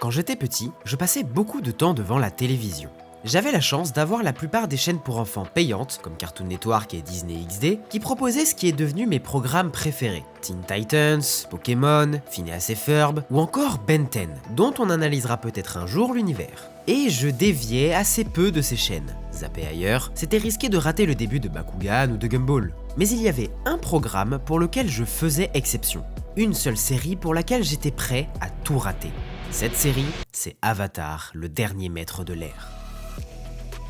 Quand j'étais petit, je passais beaucoup de temps devant la télévision. J'avais la chance d'avoir la plupart des chaînes pour enfants payantes, comme Cartoon Network et Disney XD, qui proposaient ce qui est devenu mes programmes préférés. Teen Titans, Pokémon, Phineas et Ferb, ou encore Ben 10, dont on analysera peut-être un jour l'univers. Et je déviais assez peu de ces chaînes. Zapper ailleurs, c'était risqué de rater le début de Bakugan ou de Gumball. Mais il y avait un programme pour lequel je faisais exception. Une seule série pour laquelle j'étais prêt à tout rater. Cette série, c'est Avatar, le dernier maître de l'air.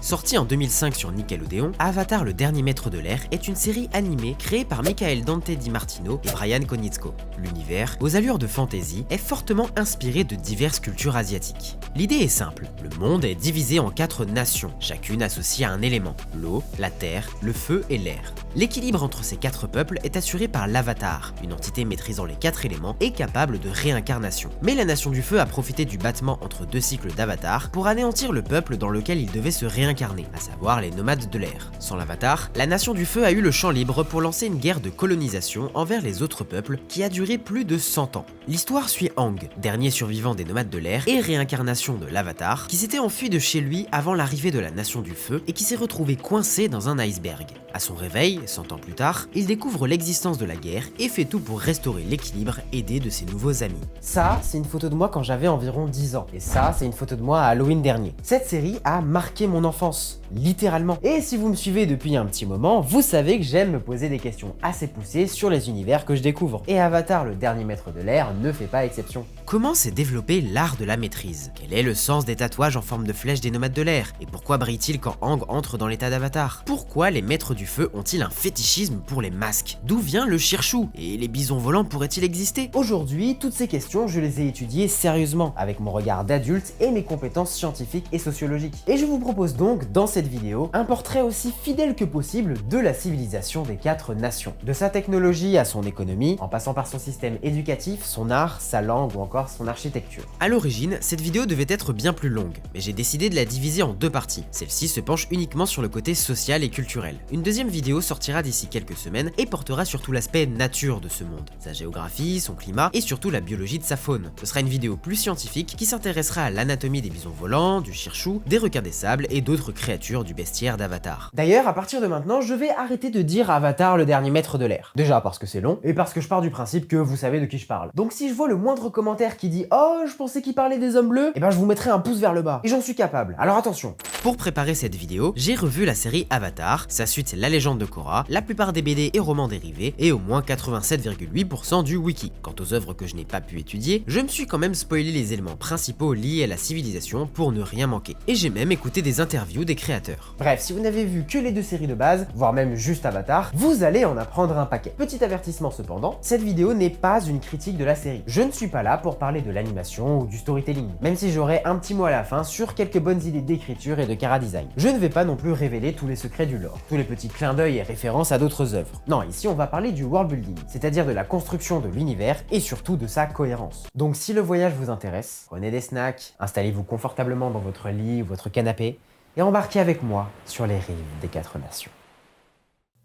Sorti en 2005 sur Nickelodeon, Avatar le dernier maître de l'air est une série animée créée par Michael Dante DiMartino et Brian Konietzko. L'univers, aux allures de fantasy, est fortement inspiré de diverses cultures asiatiques. L'idée est simple, le monde est divisé en 4 nations, chacune associée à un élément, l'eau, la terre, le feu et l'air. L'équilibre entre ces 4 peuples est assuré par l'Avatar, une entité maîtrisant les 4 éléments et capable de réincarnation. Mais la nation du feu a profité du battement entre 2 cycles d'Avatar pour anéantir le peuple dans lequel il devait se réincarner, à savoir les nomades de l'air. Sans l'Avatar, la Nation du Feu a eu le champ libre pour lancer une guerre de colonisation envers les autres peuples qui a duré plus de 100 ans. L'histoire suit Aang, dernier survivant des nomades de l'air et réincarnation de l'Avatar, qui s'était enfui de chez lui avant l'arrivée de la Nation du Feu et qui s'est retrouvé coincé dans un iceberg. À son réveil, 100 ans plus tard, il découvre l'existence de la guerre et fait tout pour restaurer l'équilibre aidé de ses nouveaux amis. Ça, c'est une photo de moi quand j'avais environ 10 ans. Et ça, c'est une photo de moi à Halloween dernier. Cette série a marqué mon enfance, littéralement. Et si vous me suivez depuis un petit moment, vous savez que j'aime me poser des questions assez poussées sur les univers que je découvre. Et Avatar, le dernier maître de l'air, ne fait pas exception. Comment s'est développé l'art de la maîtrise? Quel est le sens des tatouages en forme de flèche des nomades de l'air? Et pourquoi brille-t-il quand Aang entre dans l'état d'Avatar? Pourquoi les maîtres du feu ont-ils un fétichisme pour les masques? D'où vient le Shirshou? Et les bisons volants pourraient-ils exister? Aujourd'hui, toutes ces questions, je les ai étudiées sérieusement, avec mon regard d'adulte et mes compétences scientifiques et sociologiques. Et je vous propose donc, dans cette vidéo, un portrait aussi fidèle que possible de la civilisation des 4 nations. De sa technologie à son économie, en passant par son système éducatif, son art, sa langue ou encore son architecture. À l'origine, cette vidéo devait être bien plus longue, mais j'ai décidé de la diviser en 2 parties. Celle-ci se penche uniquement sur le côté social et culturel. Une deuxième vidéo sortira d'ici quelques semaines et portera surtout l'aspect nature de ce monde, sa géographie, son climat et surtout la biologie de sa faune. Ce sera une vidéo plus scientifique qui s'intéressera à l'anatomie des bisons volants, du Shirshou, des requins des sables et d'autres créatures du bestiaire d'Avatar. D'ailleurs, à partir de maintenant, je vais arrêter de dire Avatar le dernier maître de l'air. Déjà parce que c'est long, et parce que je pars du principe que vous savez de qui je parle. Donc si je vois le moindre commentaire qui dit « Oh, je pensais qu'il parlait des hommes bleus », et ben je vous mettrai un pouce vers le bas. Et j'en suis capable, alors attention. Pour préparer cette vidéo, j'ai revu la série Avatar, sa suite La Légende de Korra, la plupart des BD et romans dérivés, et au moins 87,8% du wiki. Quant aux œuvres que je n'ai pas pu étudier, je me suis quand même spoilé les éléments principaux liés à la civilisation pour ne rien manquer. Et j'ai même écouté des interviews des créateurs. Bref, si vous n'avez vu que les 2 séries de base, voire même juste Avatar, vous allez en apprendre un paquet. Petit avertissement cependant, cette vidéo n'est pas une critique de la série. Je ne suis pas là pour parler de l'animation ou du storytelling, même si j'aurai un petit mot à la fin sur quelques bonnes idées d'écriture et de chara-design. Je ne vais pas non plus révéler tous les secrets du lore, tous les petits clins d'œil et références à d'autres œuvres. Non, ici on va parler du world building, c'est-à-dire de la construction de l'univers et surtout de sa cohérence. Donc si le voyage vous intéresse, prenez des snacks, installez-vous confortablement dans votre lit ou votre canapé, et embarquez avec moi sur les rives des 4 nations.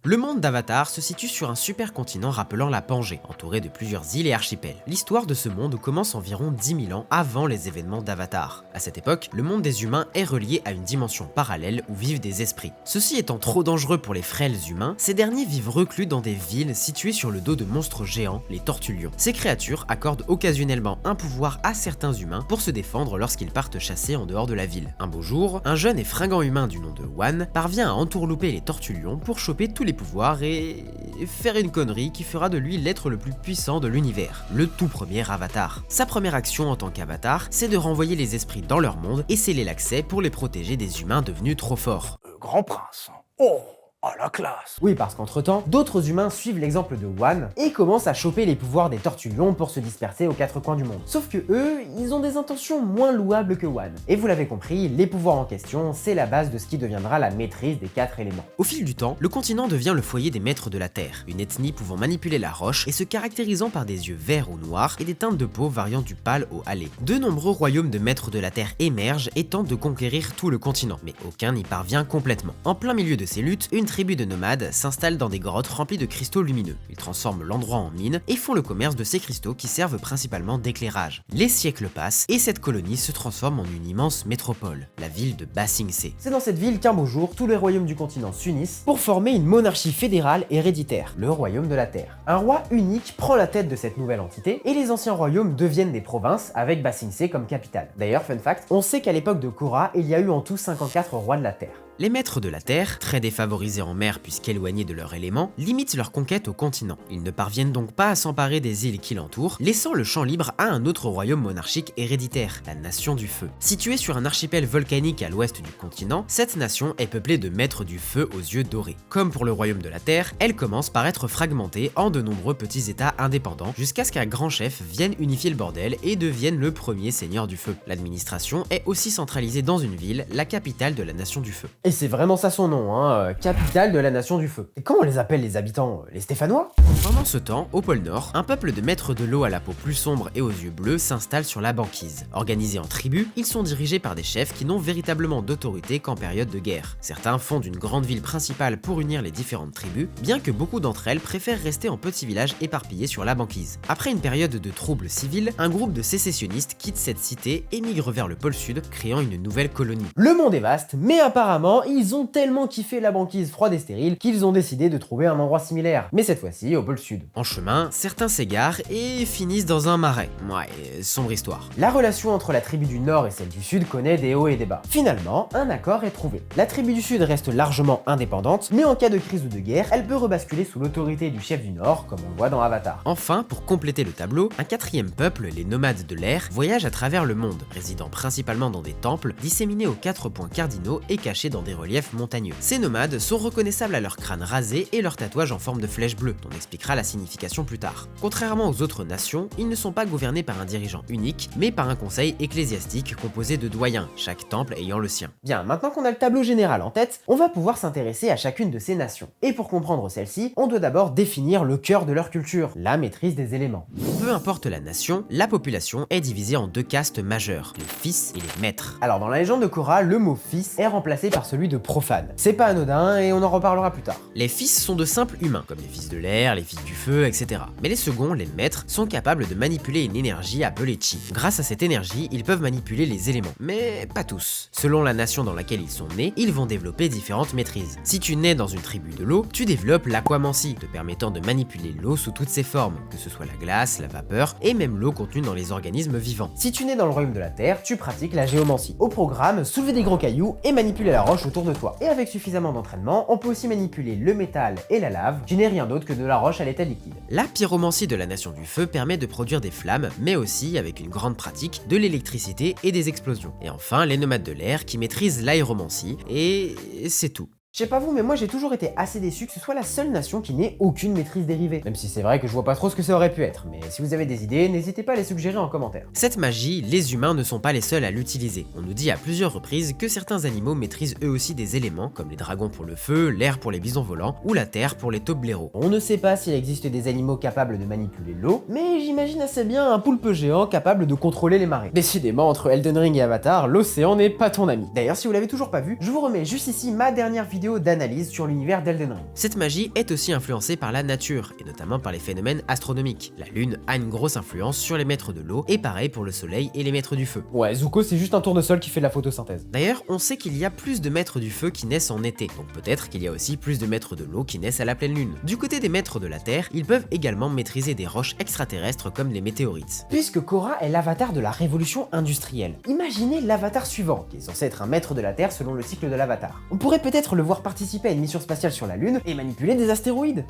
Le monde d'Avatar se situe sur un supercontinent rappelant la Pangée, entouré de plusieurs îles et archipels. L'histoire de ce monde commence environ 10 000 ans avant les événements d'Avatar. À cette époque, le monde des humains est relié à une dimension parallèle où vivent des esprits. Ceci étant trop dangereux pour les frêles humains, ces derniers vivent reclus dans des villes situées sur le dos de monstres géants, les Tortulions. Ces créatures accordent occasionnellement un pouvoir à certains humains pour se défendre lorsqu'ils partent chasser en dehors de la ville. Un beau jour, un jeune et fringant humain du nom de Wan parvient à entourlouper les Tortulions pour choper tous les pouvoirs et faire une connerie qui fera de lui l'être le plus puissant de l'univers, le tout premier Avatar. Sa première action en tant qu'Avatar, c'est de renvoyer les esprits dans leur monde et sceller l'accès pour les protéger des humains devenus trop forts. Grand prince. Oh, à la classe. Oui, parce qu'entre-temps, d'autres humains suivent l'exemple de Wan et commencent à choper les pouvoirs des Tortulions pour se disperser aux 4 coins du monde. Sauf que eux, ils ont des intentions moins louables que Wan. Et vous l'avez compris, les pouvoirs en question, c'est la base de ce qui deviendra la maîtrise des 4 éléments. Au fil du temps, le continent devient le foyer des maîtres de la Terre, une ethnie pouvant manipuler la roche et se caractérisant par des yeux verts ou noirs et des teintes de peau variant du pâle au hâlé. De nombreux royaumes de maîtres de la Terre émergent et tentent de conquérir tout le continent, mais aucun n'y parvient complètement. En plein milieu de ces luttes, une tribu de nomades s'installe dans des grottes remplies de cristaux lumineux. Ils transforment l'endroit en mine et font le commerce de ces cristaux qui servent principalement d'éclairage. Les siècles passent et cette colonie se transforme en une immense métropole, la ville de Ba Sing Se. C'est dans cette ville qu'un beau jour, tous les royaumes du continent s'unissent pour former une monarchie fédérale héréditaire, le royaume de la Terre. Un roi unique prend la tête de cette nouvelle entité et les anciens royaumes deviennent des provinces avec Ba Sing Se comme capitale. D'ailleurs, fun fact, on sait qu'à l'époque de Korra, il y a eu en tout 54 rois de la Terre. Les maîtres de la Terre, très défavorisés en mer puisqu'éloignés de leur élément, limitent leur conquête au continent. Ils ne parviennent donc pas à s'emparer des îles qui l'entourent, laissant le champ libre à un autre royaume monarchique héréditaire, la Nation du Feu. Située sur un archipel volcanique à l'ouest du continent, cette nation est peuplée de maîtres du feu aux yeux dorés. Comme pour le royaume de la Terre, elle commence par être fragmentée en de nombreux petits états indépendants, jusqu'à ce qu'un grand chef vienne unifier le bordel et devienne le premier seigneur du feu. L'administration est aussi centralisée dans une ville, la capitale de la Nation du Feu. Et c'est vraiment ça son nom, hein, capitale de la Nation du Feu. Et comment on les appelle les habitants? Les Stéphanois? Pendant ce temps, au pôle Nord, un peuple de maîtres de l'eau à la peau plus sombre et aux yeux bleus s'installe sur la banquise. Organisés en tribus, ils sont dirigés par des chefs qui n'ont véritablement d'autorité qu'en période de guerre. Certains fondent une grande ville principale pour unir les différentes tribus, bien que beaucoup d'entre elles préfèrent rester en petits villages éparpillés sur la banquise. Après une période de troubles civils, un groupe de sécessionnistes quitte cette cité et migre vers le pôle Sud, créant une nouvelle colonie. Le monde est vaste, mais apparemment, ils ont tellement kiffé la banquise froide et stérile qu'ils ont décidé de trouver un endroit similaire, mais cette fois-ci au pôle Sud. En chemin, certains s'égarent et finissent dans un marais. Ouais, sombre histoire. La relation entre la tribu du Nord et celle du Sud connaît des hauts et des bas. Finalement, un accord est trouvé. La tribu du Sud reste largement indépendante, mais en cas de crise ou de guerre, elle peut rebasculer sous l'autorité du chef du Nord, comme on le voit dans Avatar. Enfin, pour compléter le tableau, un quatrième peuple, les nomades de l'air, voyage à travers le monde, résidant principalement dans des temples, disséminés aux 4 points cardinaux et cachés dans des reliefs montagneux. Ces nomades sont reconnaissables à leur crâne rasé et leur tatouage en forme de flèche bleue, dont on expliquera la signification plus tard. Contrairement aux autres nations, ils ne sont pas gouvernés par un dirigeant unique, mais par un conseil ecclésiastique composé de doyens, chaque temple ayant le sien. Bien, maintenant qu'on a le tableau général en tête, on va pouvoir s'intéresser à chacune de ces nations. Et pour comprendre celle-ci, on doit d'abord définir le cœur de leur culture, la maîtrise des éléments. Peu importe la nation, la population est divisée en deux castes majeures, les fils et les maîtres. Alors dans la légende de Korra, le mot fils est remplacé par celui de profane. C'est pas anodin et on en reparlera plus tard. Les fils sont de simples humains, comme les fils de l'air, les fils du feu, etc. Mais les seconds, les maîtres, sont capables de manipuler une énergie appelée chi. Grâce à cette énergie, ils peuvent manipuler les éléments, mais pas tous. Selon la nation dans laquelle ils sont nés, ils vont développer différentes maîtrises. Si tu nais dans une tribu de l'eau, tu développes l'aquamancie, te permettant de manipuler l'eau sous toutes ses formes, que ce soit la glace, la vapeur et même l'eau contenue dans les organismes vivants. Si tu nais dans le royaume de la terre, tu pratiques la géomancie. Au programme, soulever des gros cailloux et manipuler la roche autour de toi. Et avec suffisamment d'entraînement, on peut aussi manipuler le métal et la lave, qui n'est rien d'autre que de la roche à l'état liquide. La pyromancie de la nation du feu permet de produire des flammes, mais aussi, avec une grande pratique, de l'électricité et des explosions. Et enfin, les nomades de l'air qui maîtrisent l'aéromancie, et c'est tout. Je sais pas vous, mais moi j'ai toujours été assez déçu que ce soit la seule nation qui n'ait aucune maîtrise dérivée. Même si c'est vrai que je vois pas trop ce que ça aurait pu être, mais si vous avez des idées, n'hésitez pas à les suggérer en commentaire. Cette magie, les humains ne sont pas les seuls à l'utiliser. On nous dit à plusieurs reprises que certains animaux maîtrisent eux aussi des éléments, comme les dragons pour le feu, l'air pour les bisons volants, ou la terre pour les taupes blaireaux. On ne sait pas s'il existe des animaux capables de manipuler l'eau, mais j'imagine assez bien un poulpe géant capable de contrôler les marées. Décidément, entre Elden Ring et Avatar, l'océan n'est pas ton ami. D'ailleurs, si vous l'avez toujours pas vu, je vous remets juste ici ma dernière vidéo d'analyse sur l'univers d'Elden Ring. Cette magie est aussi influencée par la nature, et notamment par les phénomènes astronomiques. La lune a une grosse influence sur les maîtres de l'eau, et pareil pour le soleil et les maîtres du feu. Ouais, Zuko c'est juste un tournesol qui fait de la photosynthèse. D'ailleurs, on sait qu'il y a plus de maîtres du feu qui naissent en été, donc peut-être qu'il y a aussi plus de maîtres de l'eau qui naissent à la pleine lune. Du côté des maîtres de la terre, ils peuvent également maîtriser des roches extraterrestres comme les météorites. Puisque Korra est l'avatar de la révolution industrielle, imaginez l'avatar suivant, qui est censé être un maître de la terre selon le cycle de l'avatar. On pourrait peut-être le voir participer à une mission spatiale sur la Lune et manipuler des astéroïdes.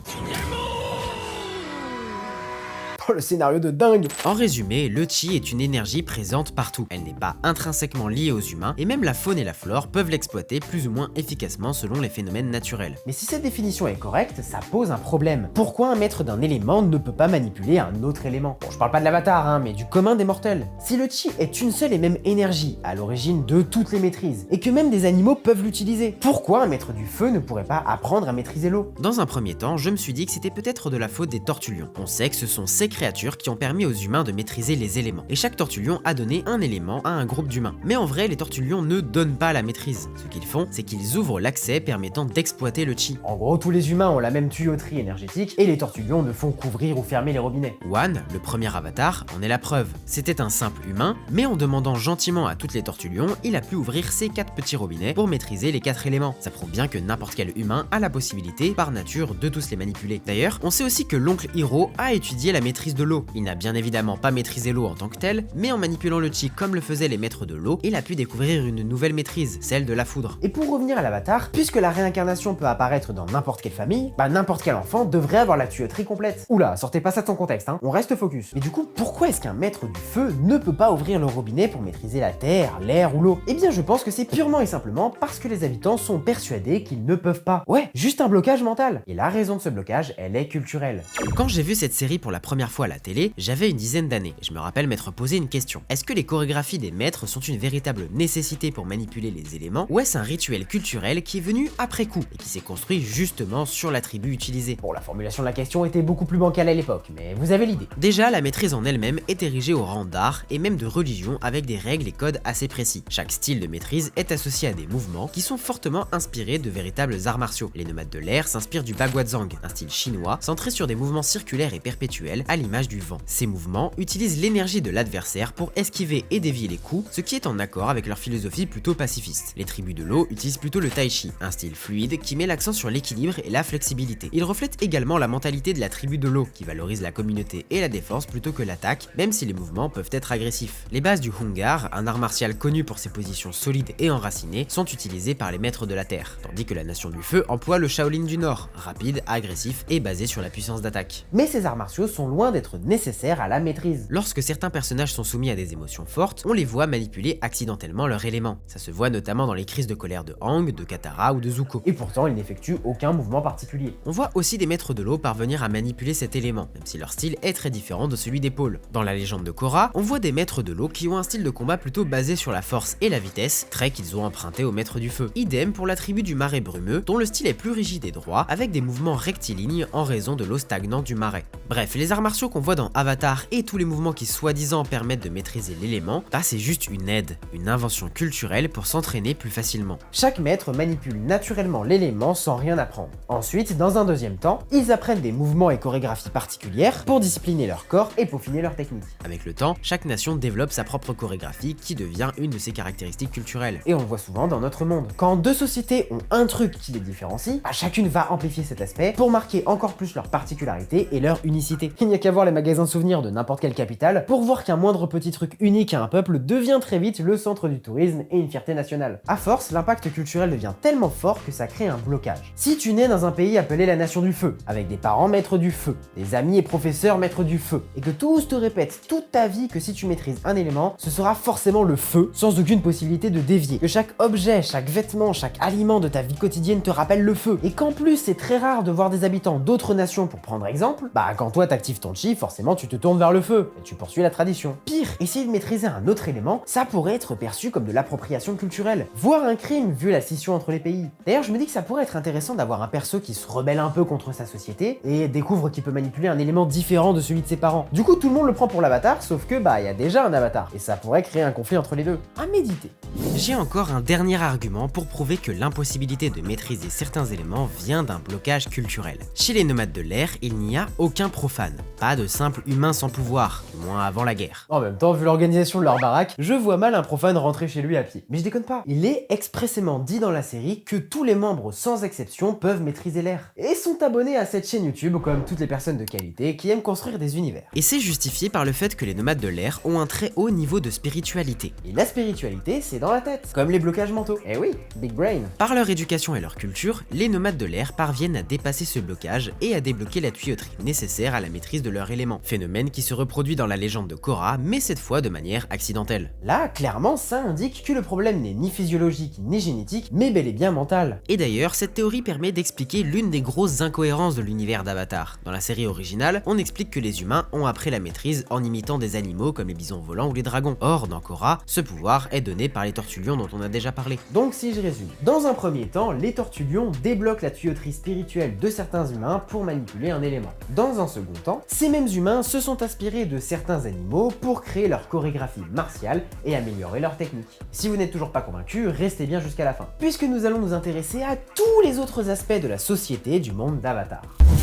Oh, le scénario de dingue! En résumé, le chi est une énergie présente partout. Elle n'est pas intrinsèquement liée aux humains, et même la faune et la flore peuvent l'exploiter plus ou moins efficacement selon les phénomènes naturels. Mais si cette définition est correcte, ça pose un problème. Pourquoi un maître d'un élément ne peut pas manipuler un autre élément? Bon, je parle pas de l'avatar, hein, mais du commun des mortels. Si le chi est une seule et même énergie, à l'origine de toutes les maîtrises, et que même des animaux peuvent l'utiliser, pourquoi un maître du feu ne pourrait pas apprendre à maîtriser l'eau? Dans un premier temps, je me suis dit que c'était peut-être de la faute des tortulions. On sait que ce sont ces créatures qui ont permis aux humains de maîtriser les éléments. Et chaque tortulion a donné un élément à un groupe d'humains. Mais en vrai, les tortulions ne donnent pas la maîtrise. Ce qu'ils font, c'est qu'ils ouvrent l'accès permettant d'exploiter le chi. En gros, tous les humains ont la même tuyauterie énergétique et les tortulions ne font qu'ouvrir ou fermer les robinets. Wan, le premier avatar, en est la preuve. C'était un simple humain, mais en demandant gentiment à toutes les tortulions, il a pu ouvrir ses 4 petits robinets pour maîtriser les 4 éléments. Ça prouve bien que n'importe quel humain a la possibilité, par nature, de tous les manipuler. D'ailleurs, on sait aussi que l'oncle Hiro a étudié la maîtrise de l'eau. Il n'a bien évidemment pas maîtrisé l'eau en tant que telle, mais en manipulant le chi comme le faisaient les maîtres de l'eau, il a pu découvrir une nouvelle maîtrise, celle de la foudre. Et pour revenir à l'avatar, puisque la réincarnation peut apparaître dans n'importe quelle famille, bah n'importe quel enfant devrait avoir la tuyauterie complète. Oula, sortez pas ça de son contexte, hein, on reste focus. Mais du coup, pourquoi est-ce qu'un maître du feu ne peut pas ouvrir le robinet pour maîtriser la terre, l'air ou l'eau? Eh bien je pense que c'est purement et simplement parce que les habitants sont persuadés qu'ils ne peuvent pas. Ouais, juste un blocage mental. Et la raison de ce blocage, elle est culturelle. Quand j'ai vu cette série pour la première fois à la télé, j'avais une dizaine d'années, et je me rappelle m'être posé une question. Est-ce que les chorégraphies des maîtres sont une véritable nécessité pour manipuler les éléments, ou est-ce un rituel culturel qui est venu après coup, et qui s'est construit justement sur l'attribut utilisé? Bon, la formulation de la question était beaucoup plus bancale à l'époque, mais vous avez l'idée. Déjà, la maîtrise en elle-même est érigée au rang d'art et même de religion avec des règles et codes assez précis. Chaque style de maîtrise est associé à des mouvements qui sont fortement inspirés de véritables arts martiaux. Les nomades de l'air s'inspirent du Baguazhang, un style chinois centré sur des mouvements circulaires et perpétuels à l'image du vent. Ces mouvements utilisent l'énergie de l'adversaire pour esquiver et dévier les coups, ce qui est en accord avec leur philosophie plutôt pacifiste. Les tribus de l'eau utilisent plutôt le tai chi, un style fluide qui met l'accent sur l'équilibre et la flexibilité. Il reflète également la mentalité de la tribu de l'eau, qui valorise la communauté et la défense plutôt que l'attaque, même si les mouvements peuvent être agressifs. Les bases du Hungar, un art martial connu pour ses positions solides et enracinées, sont utilisées par les maîtres de la terre, tandis que la nation du feu emploie le Shaolin du Nord, rapide, agressif et basé sur la puissance d'attaque. Mais ces arts martiaux sont loin d'être nécessaires à la maîtrise. Lorsque certains personnages sont soumis à des émotions fortes, on les voit manipuler accidentellement leur élément. Ça se voit notamment dans les crises de colère de Aang, de Katara ou de Zuko. Et pourtant, ils n'effectuent aucun mouvement particulier. On voit aussi des maîtres de l'eau parvenir à manipuler cet élément, même si leur style est très différent de celui des pôles. Dans la légende de Korra, on voit des maîtres de l'eau qui ont un style de combat plutôt basé sur la force et la vitesse, trait qu'ils ont emprunté aux maîtres du feu. Idem pour la tribu du marais brumeux, dont le style est plus rigide et droit, avec des mouvements rectilignes en raison de l'eau stagnante du marais. Bref, les arts martiaux qu'on voit dans Avatar et tous les mouvements qui soi-disant permettent de maîtriser l'élément, bah c'est juste une aide, une invention culturelle pour s'entraîner plus facilement. Chaque maître manipule naturellement l'élément sans rien apprendre. Ensuite, dans un deuxième temps, ils apprennent des mouvements et chorégraphies particulières pour discipliner leur corps et peaufiner leur technique. Avec le temps, chaque nation développe sa propre chorégraphie qui devient une de ses caractéristiques culturelles. Et on le voit souvent dans notre monde. Quand deux sociétés ont un truc qui les différencie, bah chacune va amplifier cet aspect pour marquer encore plus leur particularité et leur unicité. Il n'y a qu'à voir les magasins souvenirs de n'importe quelle capitale pour voir qu'un moindre petit truc unique à un peuple devient très vite le centre du tourisme et une fierté nationale. À force, l'impact culturel devient tellement fort que ça crée un blocage. Si tu nais dans un pays appelé la nation du feu, avec des parents maîtres du feu, des amis et professeurs maîtres du feu, et que tous te répètent toute ta vie que si tu maîtrises un élément, ce sera forcément le feu, sans aucune possibilité de dévier, que chaque objet, chaque vêtement, chaque aliment de ta vie quotidienne te rappelle le feu, et qu'en plus c'est très rare de voir des habitants d'autres nations pour prendre exemple, bah quand toi t'actives ton chi, forcément tu te tournes vers le feu, et tu poursuis la tradition. Pire, essayer de maîtriser un autre élément, ça pourrait être perçu comme de l'appropriation culturelle, voire un crime vu la scission entre les pays. D'ailleurs je me dis que ça pourrait être intéressant d'avoir un perso qui se rebelle un peu contre sa société, et découvre qu'il peut manipuler un élément différent de celui de ses parents. Du coup tout le monde le prend pour l'avatar, sauf que bah il y a déjà un avatar, et ça pourrait créer un conflit entre les deux. À méditer. J'ai encore un dernier argument pour prouver que l'impossibilité de maîtriser certains éléments vient d'un blocage culturel. Chez les nomades de l'air, il n'y a aucun profane, pas de simple humain sans pouvoir, du moins avant la guerre. En même temps, vu l'organisation de leur baraque, je vois mal un profane rentrer chez lui à pied. Mais je déconne pas, il est expressément dit dans la série que tous les membres sans exception peuvent maîtriser l'air, et sont abonnés à cette chaîne YouTube comme toutes les personnes de qualité qui aiment construire des univers. Et c'est justifié par le fait que les nomades de l'air ont un très haut niveau de spiritualité. Et la spiritualité, c'est dans la tête, comme les blocages mentaux. Eh oui, big brain. Par leur éducation et leur culture, les nomades de l'air parviennent à dépasser ce blocage et à débloquer la tuyauterie nécessaire à la maîtrise de leur élément. Phénomène qui se reproduit dans la légende de Korra, mais cette fois de manière accidentelle. Là, clairement, ça indique que le problème n'est ni physiologique ni génétique, mais bel et bien mental. Et d'ailleurs, cette théorie permet d'expliquer l'une des grosses incohérences de l'univers d'Avatar. Dans la série originale, on explique que les humains ont appris la maîtrise en imitant des animaux comme les bisons volants ou les dragons. Or, dans Korra, ce pouvoir est donné par les tortues. tortues-lions dont on a déjà parlé. Donc si je résume, dans un premier temps, les tortues-lions débloquent la tuyauterie spirituelle de certains humains pour manipuler un élément. Dans un second temps, ces mêmes humains se sont inspirés de certains animaux pour créer leur chorégraphie martiale et améliorer leur technique. Si vous n'êtes toujours pas convaincu, restez bien jusqu'à la fin, puisque nous allons nous intéresser à tous les autres aspects de la société du monde d'Avatar.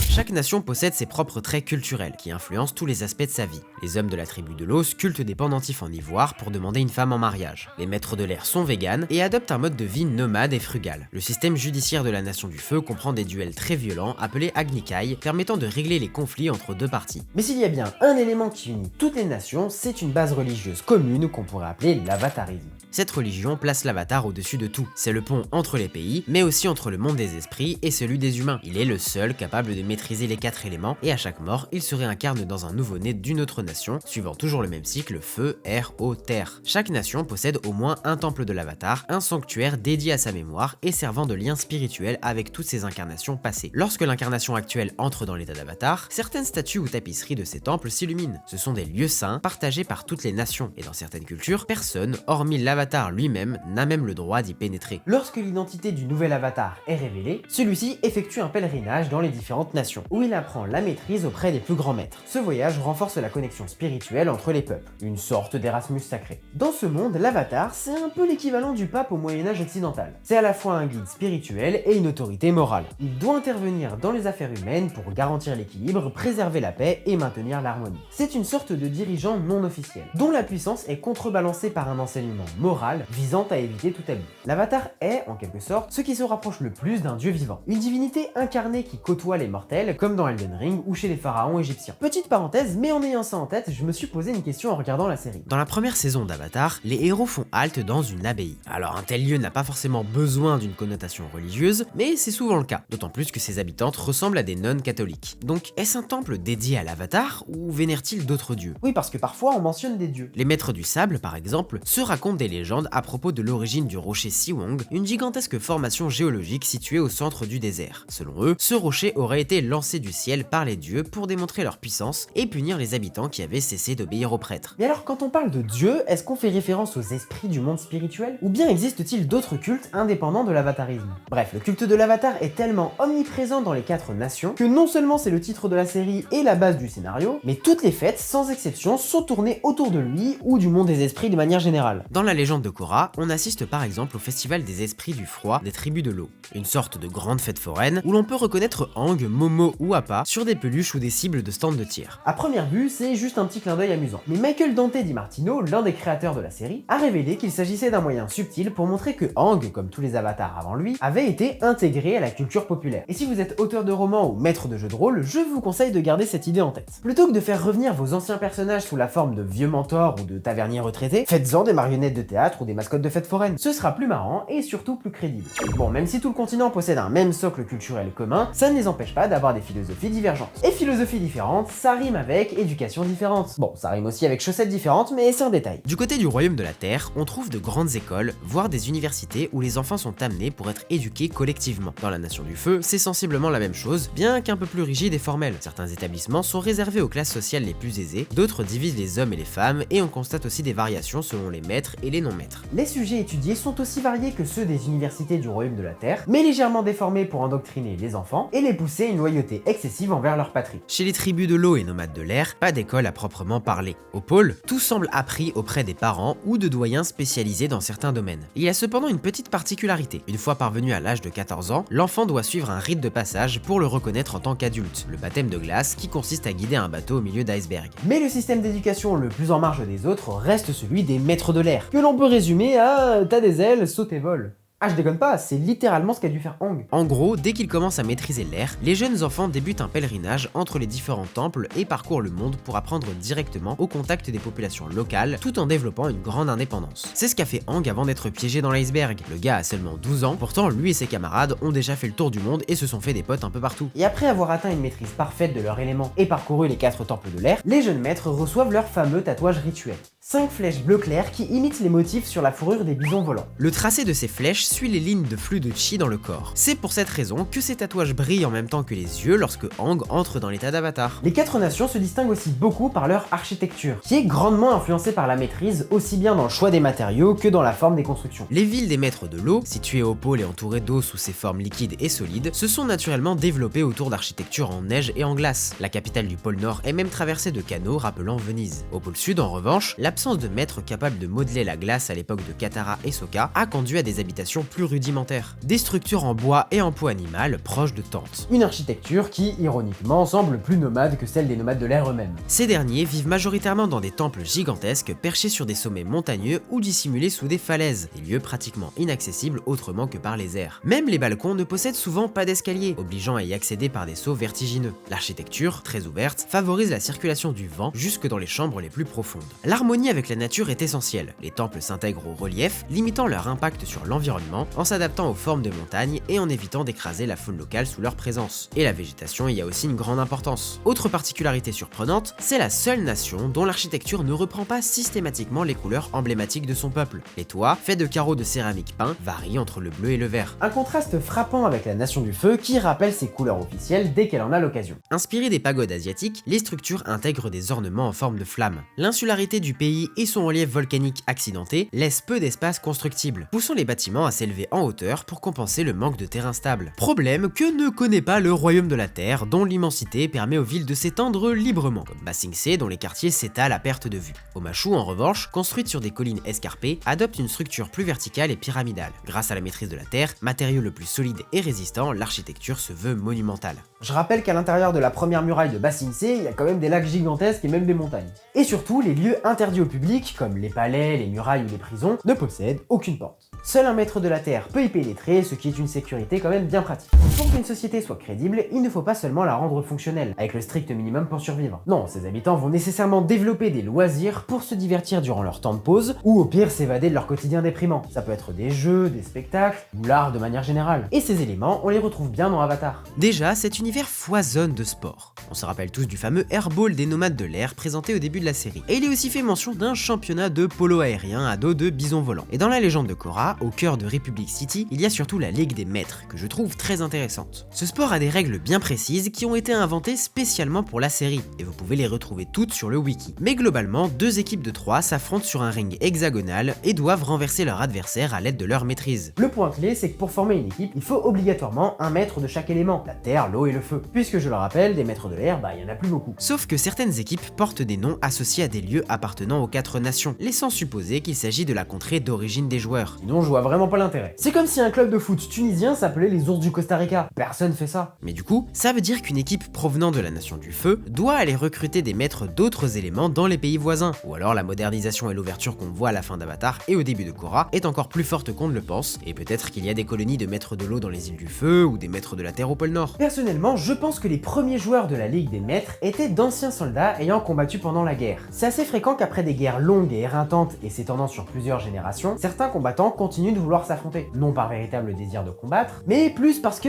Chaque nation possède ses propres traits culturels qui influencent tous les aspects de sa vie. Les hommes de la tribu de l'eau sculptent des pendentifs en ivoire pour demander une femme en mariage. Les maîtres de l'air sont véganes et adoptent un mode de vie nomade et frugal. Le système judiciaire de la nation du feu comprend des duels très violents appelés Agnikai, permettant de régler les conflits entre deux parties. Mais s'il y a bien un élément qui unit toutes les nations, c'est une base religieuse commune qu'on pourrait appeler l'avatarisme. Cette religion place l'avatar au-dessus de tout. C'est le pont entre les pays, mais aussi entre le monde des esprits et celui des humains. Il est le seul capable de maîtriser les 4 éléments, et à chaque mort, il se réincarne dans un nouveau-né d'une autre nation, suivant toujours le même cycle feu, air, eau, terre. Chaque nation possède au moins un temple de l'avatar, un sanctuaire dédié à sa mémoire et servant de lien spirituel avec toutes ses incarnations passées. Lorsque l'incarnation actuelle entre dans l'état d'avatar, certaines statues ou tapisseries de ces temples s'illuminent. Ce sont des lieux saints partagés par toutes les nations, et dans certaines cultures, personne, hormis l'avatar lui-même, n'a même le droit d'y pénétrer. Lorsque l'identité du nouvel avatar est révélée, celui-ci effectue un pèlerinage dans les différentes nations, où il apprend la maîtrise auprès des plus grands maîtres. Ce voyage renforce la connexion spirituelle entre les peuples, une sorte d'Erasmus sacré. Dans ce monde, l'avatar, c'est un peu l'équivalent du pape au Moyen-Âge occidental. C'est à la fois un guide spirituel et une autorité morale. Il doit intervenir dans les affaires humaines pour garantir l'équilibre, préserver la paix et maintenir l'harmonie. C'est une sorte de dirigeant non officiel, dont la puissance est contrebalancée par un enseignement moral visant à éviter tout abus. L'avatar est, en quelque sorte, ce qui se rapproche le plus d'un dieu vivant. Une divinité incarnée qui côtoie les mortels, comme dans Elden Ring ou chez les pharaons égyptiens. Petite parenthèse, mais en ayant ça en tête, je me suis posé une question en regardant la série. Dans la première saison d'Avatar, les héros font halte dans une abbaye. Alors un tel lieu n'a pas forcément besoin d'une connotation religieuse, mais c'est souvent le cas, d'autant plus que ses habitantes ressemblent à des nonnes catholiques. Donc est-ce un temple dédié à l'avatar ou vénèrent-ils d'autres dieux? Oui, parce que parfois on mentionne des dieux. Les maîtres du sable, par exemple, se racontent des légendes à propos de l'origine du rocher Siwang, une gigantesque formation géologique située au centre du désert. Selon eux, ce rocher aurait été lancé du ciel par les dieux pour démontrer leur puissance et punir les habitants qui avaient cessé d'obéir aux prêtres. Mais alors quand on parle de dieux, est-ce qu'on fait référence aux esprits du monde spirituel? Ou bien existe-t-il d'autres cultes indépendants de l'avatarisme? Bref, le culte de l'avatar est tellement omniprésent dans les 4 nations que non seulement c'est le titre de la série et la base du scénario, mais toutes les fêtes, sans exception, sont tournées autour de lui ou du monde des esprits de manière générale. Dans la légende de Korra, on assiste par exemple au festival des esprits du froid des tribus de l'eau, une sorte de grande fête foraine où l'on peut reconnaître Aang, Momo ou Appa sur des peluches ou des cibles de stands de tir. À première vue, c'est juste un petit clin d'œil amusant. Mais Michael Dante Di Martino, l'un des créateurs de la série, a révélé qu'il s'agissait d'un moyen subtil pour montrer que Aang, comme tous les avatars avant lui, avait été intégré à la culture populaire. Et si vous êtes auteur de romans ou maître de jeux de rôle, je vous conseille de garder cette idée en tête. Plutôt que de faire revenir vos anciens personnages sous la forme de vieux mentors ou de taverniers retraités, faites-en des marionnettes de théâtre ou des mascottes de fêtes foraines. Ce sera plus marrant et surtout plus crédible. Bon, même si tout le continent possède un même socle culturel commun, ça ne les empêche pas d'avoir des philosophies divergentes. Et philosophies différentes, ça rime avec éducation différente. Bon, ça rime aussi avec chaussettes différentes, mais c'est un détail. Du côté du royaume de la Terre, on trouve de grandes écoles, voire des universités où les enfants sont amenés pour être éduqués collectivement. Dans la Nation du Feu, c'est sensiblement la même chose, bien qu'un peu plus rigide et formel. Certains établissements sont réservés aux classes sociales les plus aisées, d'autres divisent les hommes et les femmes, et on constate aussi des variations selon les maîtres et les non-maîtres. Les sujets étudiés sont aussi variés que ceux des universités du royaume de la Terre, mais légèrement déformés pour endoctriner les enfants et les pousser à une loyauté excessive envers leur patrie. Chez les tribus de l'eau et nomades de l'air, pas d'école à proprement parler. Au pôle, tout semble appris auprès des parents ou de doyens spécialisés dans certains domaines. Il y a cependant une petite particularité. Une fois parvenu à l'âge de 14 ans, l'enfant doit suivre un rite de passage pour le reconnaître en tant qu'adulte, le baptême de glace qui consiste à guider un bateau au milieu d'icebergs. Mais le système d'éducation le plus en marge des autres reste celui des maîtres de l'air, que l'on peut résumer à « t'as des ailes, saute et vole ». Ah, je déconne pas, c'est littéralement ce qu'a dû faire Aang. En gros, dès qu'ils commencent à maîtriser l'air, les jeunes enfants débutent un pèlerinage entre les différents temples et parcourent le monde pour apprendre directement au contact des populations locales, tout en développant une grande indépendance. C'est ce qu'a fait Aang avant d'être piégé dans l'iceberg. Le gars a seulement 12 ans, pourtant lui et ses camarades ont déjà fait le tour du monde et se sont fait des potes un peu partout. Et après avoir atteint une maîtrise parfaite de leur élément et parcouru les 4 temples de l'air, les jeunes maîtres reçoivent leur fameux tatouage rituel. 5 flèches bleu clair qui imitent les motifs sur la fourrure des bisons volants. Le tracé de ces flèches suit les lignes de flux de chi dans le corps. C'est pour cette raison que ces tatouages brillent en même temps que les yeux lorsque Aang entre dans l'état d'avatar. Les 4 nations se distinguent aussi beaucoup par leur architecture, qui est grandement influencée par la maîtrise aussi bien dans le choix des matériaux que dans la forme des constructions. Les villes des maîtres de l'eau, situées au pôle et entourées d'eau sous ses formes liquides et solides, se sont naturellement développées autour d'architectures en neige et en glace. La capitale du pôle Nord est même traversée de canaux rappelant Venise. Au pôle Sud, en revanche, l'absence de maîtres capables de modeler la glace à l'époque de Katara et Sokka a conduit à des habitations plus rudimentaires. Des structures en bois et en peau animale proches de tentes. Une architecture qui, ironiquement, semble plus nomade que celle des nomades de l'air eux-mêmes. Ces derniers vivent majoritairement dans des temples gigantesques perchés sur des sommets montagneux ou dissimulés sous des falaises, des lieux pratiquement inaccessibles autrement que par les airs. Même les balcons ne possèdent souvent pas d'escalier, obligeant à y accéder par des sauts vertigineux. L'architecture, très ouverte, favorise la circulation du vent jusque dans les chambres les plus profondes. L'harmonie avec la nature est essentielle. Les temples s'intègrent au relief, limitant leur impact sur l'environnement en s'adaptant aux formes de montagnes et en évitant d'écraser la faune locale sous leur présence. Et la végétation y a aussi une grande importance. Autre particularité surprenante, c'est la seule nation dont l'architecture ne reprend pas systématiquement les couleurs emblématiques de son peuple. Les toits, faits de carreaux de céramique peint, varient entre le bleu et le vert. Un contraste frappant avec la Nation du Feu qui rappelle ses couleurs officielles dès qu'elle en a l'occasion. Inspirées des pagodes asiatiques, les structures intègrent des ornements en forme de flammes. L'insularité du pays et son relief volcanique accidenté laissent peu d'espace constructible, poussant les bâtiments à s'élever en hauteur pour compenser le manque de terrain stable. Problème que ne connaît pas le royaume de la Terre, dont l'immensité permet aux villes de s'étendre librement, comme Ba Sing Se dont les quartiers s'étalent à perte de vue. Omashu, en revanche, construite sur des collines escarpées, adopte une structure plus verticale et pyramidale. Grâce à la maîtrise de la terre, matériau le plus solide et résistant, l'architecture se veut monumentale. Je rappelle qu'à l'intérieur de la première muraille de Ba Sing Se, il y a quand même des lacs gigantesques et même des montagnes. Et surtout, les lieux interdits au public, comme les palais, les murailles ou les prisons, ne possèdent aucune porte. Seul un maître de la terre peut y pénétrer, ce qui est une sécurité quand même bien pratique. Pour qu'une société soit crédible, il ne faut pas seulement la rendre fonctionnelle, avec le strict minimum pour survivre. Non, ses habitants vont nécessairement développer des loisirs pour se divertir durant leur temps de pause, ou au pire s'évader de leur quotidien déprimant. Ça peut être des jeux, des spectacles, ou l'art de manière générale. Et ces éléments, on les retrouve bien dans Avatar. Déjà, cet univers foisonne de sport. On se rappelle tous du fameux airball des nomades de l'air présenté au début de la série. Et il est aussi fait mention d'un championnat de polo aérien à dos de bison volant. Et dans la légende de Korra, au cœur de Republic City, il y a surtout la Ligue des Maîtres, que je trouve très intéressante. Ce sport a des règles bien précises qui ont été inventées spécialement pour la série, et vous pouvez les retrouver toutes sur le wiki. Mais globalement, 2 équipes de 3 s'affrontent sur un ring hexagonal et doivent renverser leur adversaire à l'aide de leur maîtrise. Le point clé, c'est que pour former une équipe, il faut obligatoirement un maître de chaque élément, la terre, l'eau et le feu. Puisque je le rappelle, des maîtres de l'air, il y en a plus beaucoup. Sauf que certaines équipes portent des noms associés à des lieux appartenant aux 4 nations, laissant supposer qu'il s'agit de la contrée d'origine des joueurs. Sinon, je vois vraiment pas l'intérêt. C'est comme si un club de foot tunisien s'appelait les Ours du Costa Rica. Personne fait ça. Mais du coup, ça veut dire qu'une équipe provenant de la nation du feu doit aller recruter des maîtres d'autres éléments dans les pays voisins. Ou alors la modernisation et l'ouverture qu'on voit à la fin d'Avatar et au début de Korra est encore plus forte qu'on ne le pense, et peut-être qu'il y a des colonies de maîtres de l'eau dans les îles du feu ou des maîtres de la terre au pôle Nord. Personnellement, je pense que les premiers joueurs de la Ligue des Maîtres étaient d'anciens soldats ayant combattu pendant la guerre. C'est assez fréquent qu'après des guerres longues et éreintantes et s'étendant sur plusieurs générations, certains combattants continuent de vouloir s'affronter. Non par véritable désir de combattre, mais plus parce que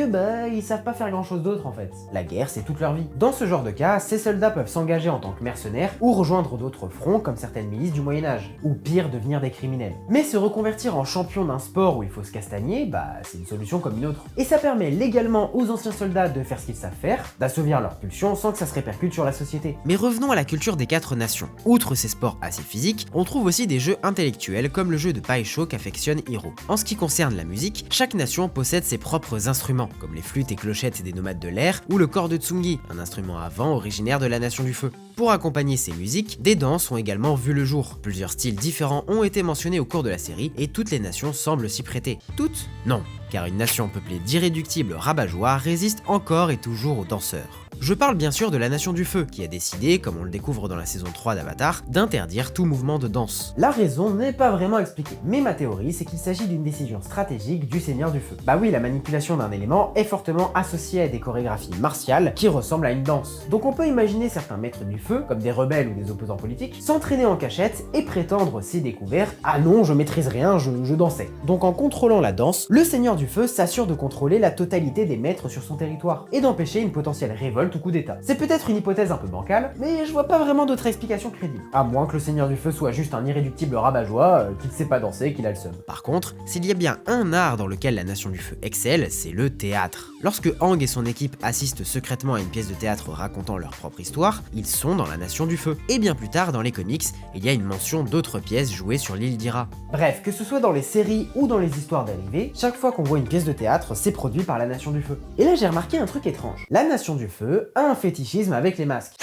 ils savent pas faire grand chose d'autre en fait. La guerre, c'est toute leur vie. Dans ce genre de cas, ces soldats peuvent s'engager en tant que mercenaires ou rejoindre d'autres fronts comme certaines milices du Moyen-Âge, ou pire devenir des criminels. Mais se reconvertir en champion d'un sport où il faut se castagner, c'est une solution comme une autre. Et ça permet légalement aux anciens soldats de faire ce qu'ils savent faire, d'assouvir leurs pulsions sans que ça se répercute sur la société. Mais revenons à la culture des 4 nations. Outre ces sports assez physiques, on trouve aussi des jeux intellectuels comme le jeu de Paisho qu'affectionne Hiro. En ce qui concerne la musique, chaque nation possède ses propres instruments, comme les flûtes et clochettes des nomades de l'air ou le cor de Tsungi, un instrument à vent originaire de la nation du feu. Pour accompagner ces musiques, des danses ont également vu le jour. Plusieurs styles différents ont été mentionnés au cours de la série et toutes les nations semblent s'y prêter. Toutes ? Non, car une nation peuplée d'irréductibles rabat-joie résiste encore et toujours aux danseurs. Je parle bien sûr de la Nation du Feu, qui a décidé, comme on le découvre dans la saison 3 d'Avatar, d'interdire tout mouvement de danse. La raison n'est pas vraiment expliquée, mais ma théorie c'est qu'il s'agit d'une décision stratégique du Seigneur du Feu. Bah oui, la manipulation d'un élément est fortement associée à des chorégraphies martiales qui ressemblent à une danse. Donc on peut imaginer certains maîtres du feu, comme des rebelles ou des opposants politiques, s'entraîner en cachette et prétendre, s'est découvert, ah non, je maîtrise rien, je dansais. Donc en contrôlant la danse, le Seigneur du Feu s'assure de contrôler la totalité des maîtres sur son territoire, et d'empêcher une potentielle révolte révolte ou coup d'état. C'est peut-être une hypothèse un peu bancale, mais je vois pas vraiment d'autre explication crédible. À moins que le Seigneur du Feu soit juste un irréductible rabat-joie qui ne sait pas danser et qu'il a le seum. Par contre, s'il y a bien un art dans lequel la Nation du Feu excelle, c'est le théâtre. Lorsque Aang et son équipe assistent secrètement à une pièce de théâtre racontant leur propre histoire, ils sont dans la Nation du Feu. Et bien plus tard, dans les comics, il y a une mention d'autres pièces jouées sur l'île d'Ira. Bref, que ce soit dans les séries ou dans les histoires dérivées, chaque fois qu'on voit une pièce de théâtre, c'est produit par la Nation du Feu. Et là j'ai remarqué un truc étrange. La Nation du Feu a un fétichisme avec les masques.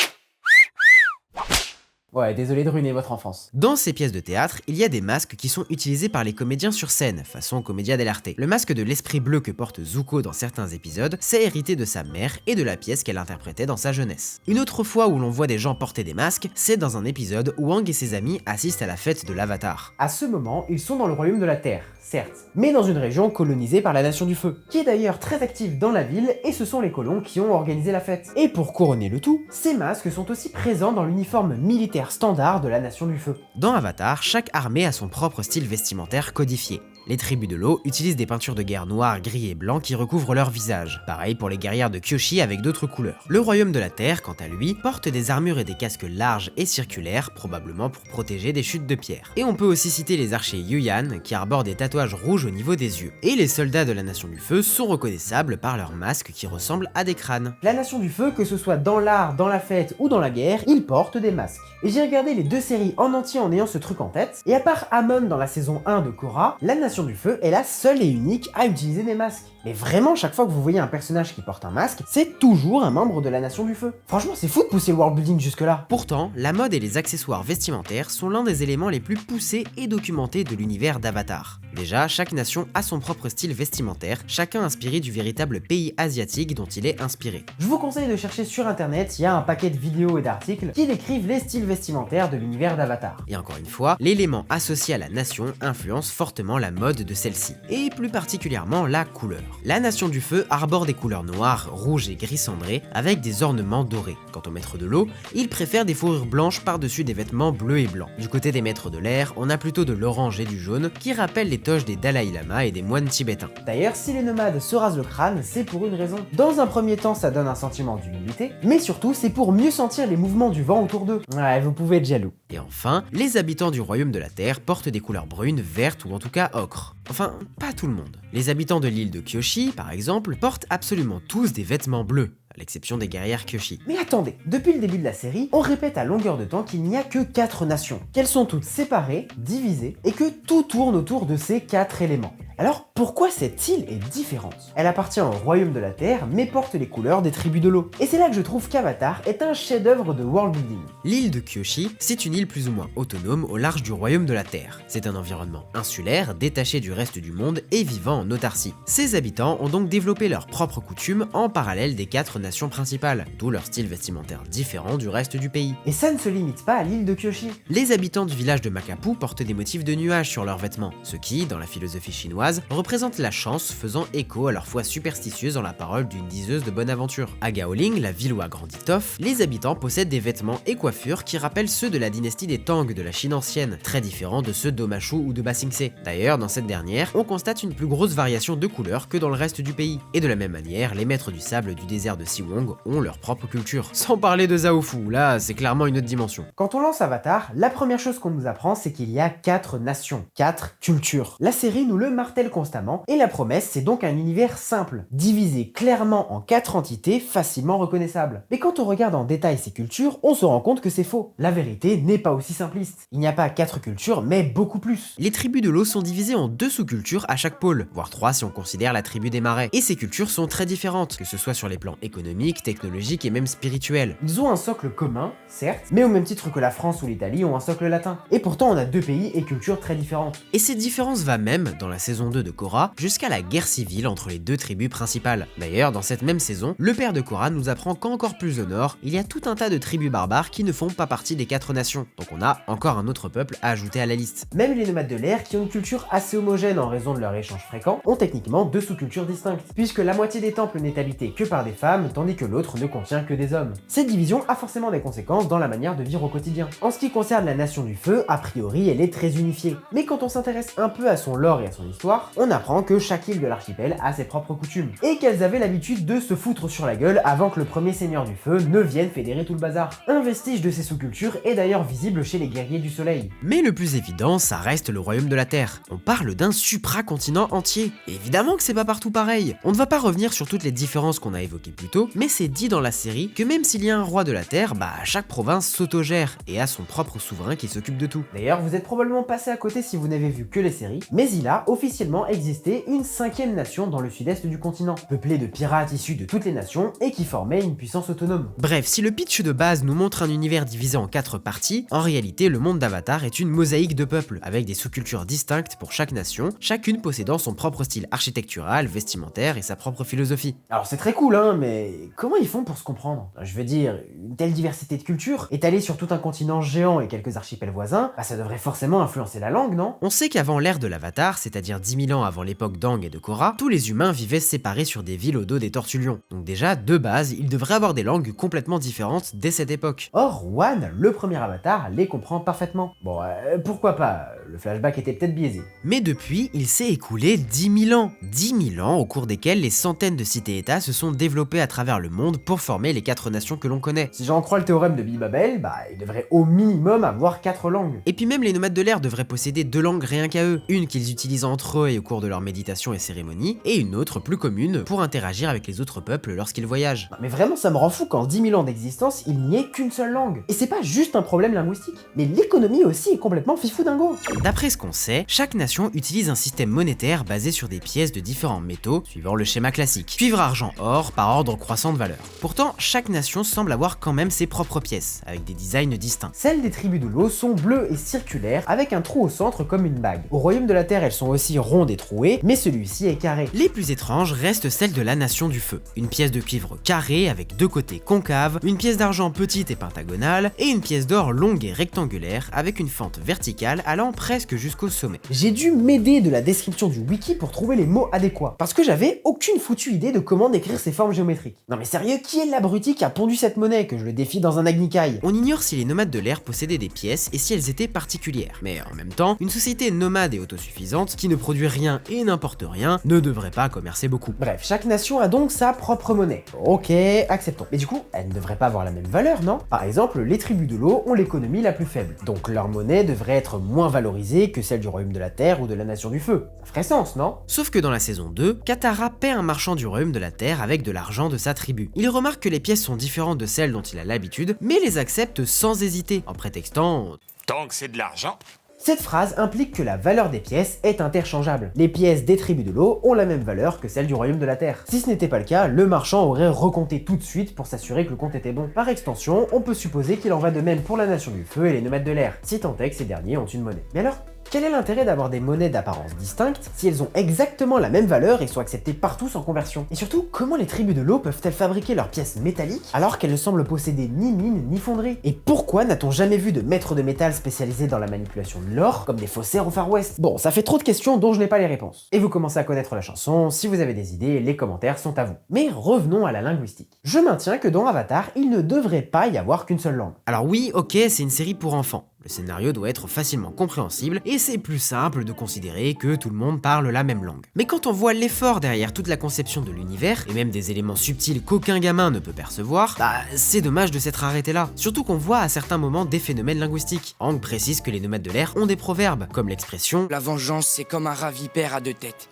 Ouais, désolé de ruiner votre enfance. Dans ces pièces de théâtre, il y a des masques qui sont utilisés par les comédiens sur scène, façon Commedia dell'arte. Le masque de l'esprit bleu que porte Zuko dans certains épisodes, c'est hérité de sa mère et de la pièce qu'elle interprétait dans sa jeunesse. Une autre fois où l'on voit des gens porter des masques, c'est dans un épisode où Aang et ses amis assistent à la fête de l'Avatar. À ce moment, ils sont dans le royaume de la Terre, certes, mais dans une région colonisée par la Nation du Feu, qui est d'ailleurs très active dans la ville, et ce sont les colons qui ont organisé la fête. Et pour couronner le tout, ces masques sont aussi présents dans l'uniforme militaire standard de la Nation du Feu. Dans Avatar, chaque armée a son propre style vestimentaire codifié. Les tribus de l'eau utilisent des peintures de guerre noires, gris et blancs qui recouvrent leur visage. Pareil pour les guerrières de Kyoshi avec d'autres couleurs. Le royaume de la Terre, quant à lui, porte des armures et des casques larges et circulaires, probablement pour protéger des chutes de pierre. Et on peut aussi citer les archers Yuyan, qui arborent des tatouages rouges au niveau des yeux. Et les soldats de la Nation du Feu sont reconnaissables par leurs masques qui ressemblent à des crânes. La Nation du Feu, que ce soit dans l'art, dans la fête ou dans la guerre, ils portent des masques. Et j'ai regardé les deux séries en entier en ayant ce truc en tête, et à part Amon dans la saison 1 de Korra, la Nation du Feu est la seule et unique à utiliser des masques. Mais vraiment, chaque fois que vous voyez un personnage qui porte un masque, c'est toujours un membre de la Nation du Feu. Franchement, c'est fou de pousser le worldbuilding jusque-là. Pourtant, la mode et les accessoires vestimentaires sont l'un des éléments les plus poussés et documentés de l'univers d'Avatar. Déjà, chaque nation a son propre style vestimentaire, chacun inspiré du véritable pays asiatique dont il est inspiré. Je vous conseille de chercher sur internet, il y a un paquet de vidéos et d'articles qui décrivent les styles vestimentaires de l'univers d'Avatar. Et encore une fois, l'élément associé à la nation influence fortement la mode de celle-ci, et plus particulièrement la couleur. La Nation du Feu arbore des couleurs noires, rouges et gris cendré avec des ornements dorés. Quant aux maîtres de l'eau, ils préfèrent des fourrures blanches par-dessus des vêtements bleus et blancs. Du côté des maîtres de l'air, on a plutôt de l'orange et du jaune qui rappellent les toges des Dalai Lama et des moines tibétains. D'ailleurs, si les nomades se rasent le crâne, c'est pour une raison. Dans un premier temps, ça donne un sentiment d'humilité, mais surtout, c'est pour mieux sentir les mouvements du vent autour d'eux. Ouais, vous pouvez être jaloux. Et enfin, les habitants du royaume de la Terre portent des couleurs brunes, vertes ou en tout cas ocre. Enfin, pas tout le monde. Les habitants de l'île de Kyoshi, par exemple, portent absolument tous des vêtements bleus, à l'exception des guerrières Kyoshi. Mais attendez, depuis le début de la série, on répète à longueur de temps qu'il n'y a que 4 nations, qu'elles sont toutes séparées, divisées, et que tout tourne autour de ces 4 éléments. Alors pourquoi cette île est différente? Elle appartient au royaume de la Terre, mais porte les couleurs des tribus de l'eau. Et c'est là que je trouve qu'Avatar est un chef-d'œuvre de worldbuilding. L'île de Kyoshi, c'est une île plus ou moins autonome au large du royaume de la Terre. C'est un environnement insulaire, détaché du reste du monde et vivant en autarcie. Ses habitants ont donc développé leurs propres coutumes en parallèle des 4 nations principales, d'où leur style vestimentaire différent du reste du pays. Et ça ne se limite pas à l'île de Kyoshi. Les habitants du village de Makapu portent des motifs de nuages sur leurs vêtements, ce qui, dans la philosophie chinoise, représente la chance, faisant écho à leur foi superstitieuse en la parole d'une diseuse de bonne aventure. À Gaoling, la ville où a grandi Toph, les habitants possèdent des vêtements et coiffures qui rappellent ceux de la dynastie des Tang de la Chine ancienne, très différents de ceux d'Omashu ou de Ba Sing Se. D'ailleurs, dans cette dernière, on constate une plus grosse variation de couleurs que dans le reste du pays. Et de la même manière, les maîtres du sable du désert de Siwong ont leur propre culture. Sans parler de Zaofu, là, c'est clairement une autre dimension. Quand on lance Avatar, la première chose qu'on nous apprend, c'est qu'il y a 4 nations, 4 cultures. La série nous le martèle constamment, et la promesse, c'est donc un univers simple, divisé clairement en 4 entités facilement reconnaissables. Mais quand on regarde en détail ces cultures, on se rend compte que c'est faux. La vérité n'est pas aussi simpliste. Il n'y a pas 4 cultures, mais beaucoup plus. Les tribus de l'eau sont divisées en 2 sous-cultures à chaque pôle, voire 3 si on considère la tribu des marais. Et ces cultures sont très différentes, que ce soit sur les plans économiques, technologiques et même spirituels. Ils ont un socle commun, certes, mais au même titre que la France ou l'Italie ont un socle latin. Et pourtant, on a 2 pays et cultures très différentes. Et cette différence va même, dans la saison 2 de Korra, jusqu'à la guerre civile entre les 2 tribus principales. D'ailleurs, dans cette même saison, le père de Korra nous apprend qu'encore plus au nord, il y a tout un tas de tribus barbares qui ne font pas partie des 4 nations. Donc on a encore un autre peuple à ajouter à la liste. Même les nomades de l'air, qui ont une culture assez homogène en raison de leur échange fréquent, ont techniquement 2 sous-cultures distinctes, puisque la moitié des temples n'est habitée que par des femmes, tandis que l'autre ne contient que des hommes. Cette division a forcément des conséquences dans la manière de vivre au quotidien. En ce qui concerne la Nation du Feu, a priori, elle est très unifiée. Mais quand on s'intéresse un peu à son lore et à son histoire, l'histoire, on apprend que chaque île de l'archipel a ses propres coutumes, et qu'elles avaient l'habitude de se foutre sur la gueule avant que le premier seigneur du feu ne vienne fédérer tout le bazar. Un vestige de ces sous-cultures est d'ailleurs visible chez les guerriers du soleil. Mais le plus évident, ça reste le royaume de la Terre. On parle d'un supracontinent entier. Évidemment que c'est pas partout pareil. On ne va pas revenir sur toutes les différences qu'on a évoquées plus tôt, mais c'est dit dans la série que même s'il y a un roi de la Terre, chaque province s'autogère et a son propre souverain qui s'occupe de tout. D'ailleurs, vous êtes probablement passé à côté si vous n'avez vu que les séries, mais il a officiellement existé une 5e nation dans le sud-est du continent, peuplée de pirates issus de toutes les nations et qui formait une puissance autonome. Bref, si le pitch de base nous montre un univers divisé en 4 parties, en réalité le monde d'Avatar est une mosaïque de peuples, avec des sous-cultures distinctes pour chaque nation, chacune possédant son propre style architectural, vestimentaire et sa propre philosophie. Alors c'est très cool mais comment ils font pour se comprendre? Je veux dire, une telle diversité de cultures, étalée sur tout un continent géant et quelques archipels voisins, ça devrait forcément influencer la langue, non? On sait qu'avant l'ère de l'Avatar, c'est-à-dire 10 000 ans avant l'époque d'Aang et de Korra, tous les humains vivaient séparés sur des villes au dos des tortues lions. Donc déjà, de base, ils devraient avoir des langues complètement différentes dès cette époque. Or, Wan, le premier Avatar, les comprend parfaitement. Bon, pourquoi pas, le flashback était peut-être biaisé. Mais depuis, il s'est écoulé 10 000 ans. 10 000 ans au cours desquels les centaines de cités-états se sont développés à travers le monde pour former les 4 nations que l'on connaît. Si j'en crois le théorème de Bibabel, il devrait au minimum avoir 4 langues. Et puis même les nomades de l'air devraient posséder 2 langues rien qu'à eux, une qu'ils utilisent entre eux et au cours de leur méditation et cérémonie, et une autre plus commune pour interagir avec les autres peuples lorsqu'ils voyagent. Mais vraiment ça me rend fou qu'en 10 000 ans d'existence, il n'y ait qu'une seule langue. Et c'est pas juste un problème linguistique, mais l'économie aussi est complètement fifou dingo. D'après ce qu'on sait, chaque nation utilise un système monétaire basé sur des pièces de différents métaux, suivant le schéma classique. Cuivre, argent, or, par ordre croissant de valeur. Pourtant, chaque nation semble avoir quand même ses propres pièces, avec des designs distincts. Celles des tribus de l'eau sont bleues et circulaires, avec un trou au centre comme une bague. Au royaume de la terre, elles sont aussi rondes et trouées, mais celui-ci est carré. Les plus étranges restent celles de la nation du feu. Une pièce de cuivre carrée avec 2 côtés concaves, une pièce d'argent petite et pentagonale, et une pièce d'or longue et rectangulaire avec une fente verticale allant presque jusqu'au sommet. J'ai dû m'aider de la description du wiki pour trouver les mots adéquats, parce que j'avais aucune foutue idée de comment décrire ces formes géométriques. Non mais sérieux, qui est l'abruti qui a pondu cette monnaie, que je le défie dans un Agnikai? On ignore si les nomades de l'air possédaient des pièces et si elles étaient particulières, mais en même temps, une société nomade et autosuffisante qui ne produit rien et n'importe rien ne devrait pas commercer beaucoup. Bref, chaque nation a donc sa propre monnaie. Ok, acceptons. Mais du coup, elle ne devrait pas avoir la même valeur, non? Par exemple, les tribus de l'eau ont l'économie la plus faible, donc leur monnaie devrait être moins valorisée que celle du royaume de la terre ou de la nation du feu. Ça ferait sens, non? Sauf que dans la saison 2, Katara paie un marchand du royaume de la terre avec de l'argent de sa tribu. Il remarque que les pièces sont différentes de celles dont il a l'habitude, mais les accepte sans hésiter, en prétextant « Tant que c'est de l'argent. Cette phrase implique que la valeur des pièces est interchangeable. Les pièces des tribus de l'eau ont la même valeur que celles du royaume de la terre. Si ce n'était pas le cas, le marchand aurait recompté tout de suite pour s'assurer que le compte était bon. Par extension, on peut supposer qu'il en va de même pour la nation du feu et les nomades de l'air, si tant est que ces derniers ont une monnaie. Mais alors, quel est l'intérêt d'avoir des monnaies d'apparence distinctes si elles ont exactement la même valeur et sont acceptées partout sans conversion? Et surtout, comment les tribus de l'eau peuvent-elles fabriquer leurs pièces métalliques alors qu'elles ne semblent posséder ni mine ni fonderie? Et pourquoi n'a-t-on jamais vu de maîtres de métal spécialisés dans la manipulation de l'or comme des faussaires au Far West? Bon, ça fait trop de questions dont je n'ai pas les réponses. Et vous commencez à connaître la chanson, si vous avez des idées, les commentaires sont à vous. Mais revenons à la linguistique. Je maintiens que dans Avatar, il ne devrait pas y avoir qu'une seule langue. Alors oui, ok, c'est une série pour enfants. Le scénario doit être facilement compréhensible et c'est plus simple de considérer que tout le monde parle la même langue. Mais quand on voit l'effort derrière toute la conception de l'univers, et même des éléments subtils qu'aucun gamin ne peut percevoir, c'est dommage de s'être arrêté là. Surtout qu'on voit à certains moments des phénomènes linguistiques. Aang précise que les nomades de l'air ont des proverbes, comme l'expression « La vengeance, c'est comme un rat vipère à 2 têtes.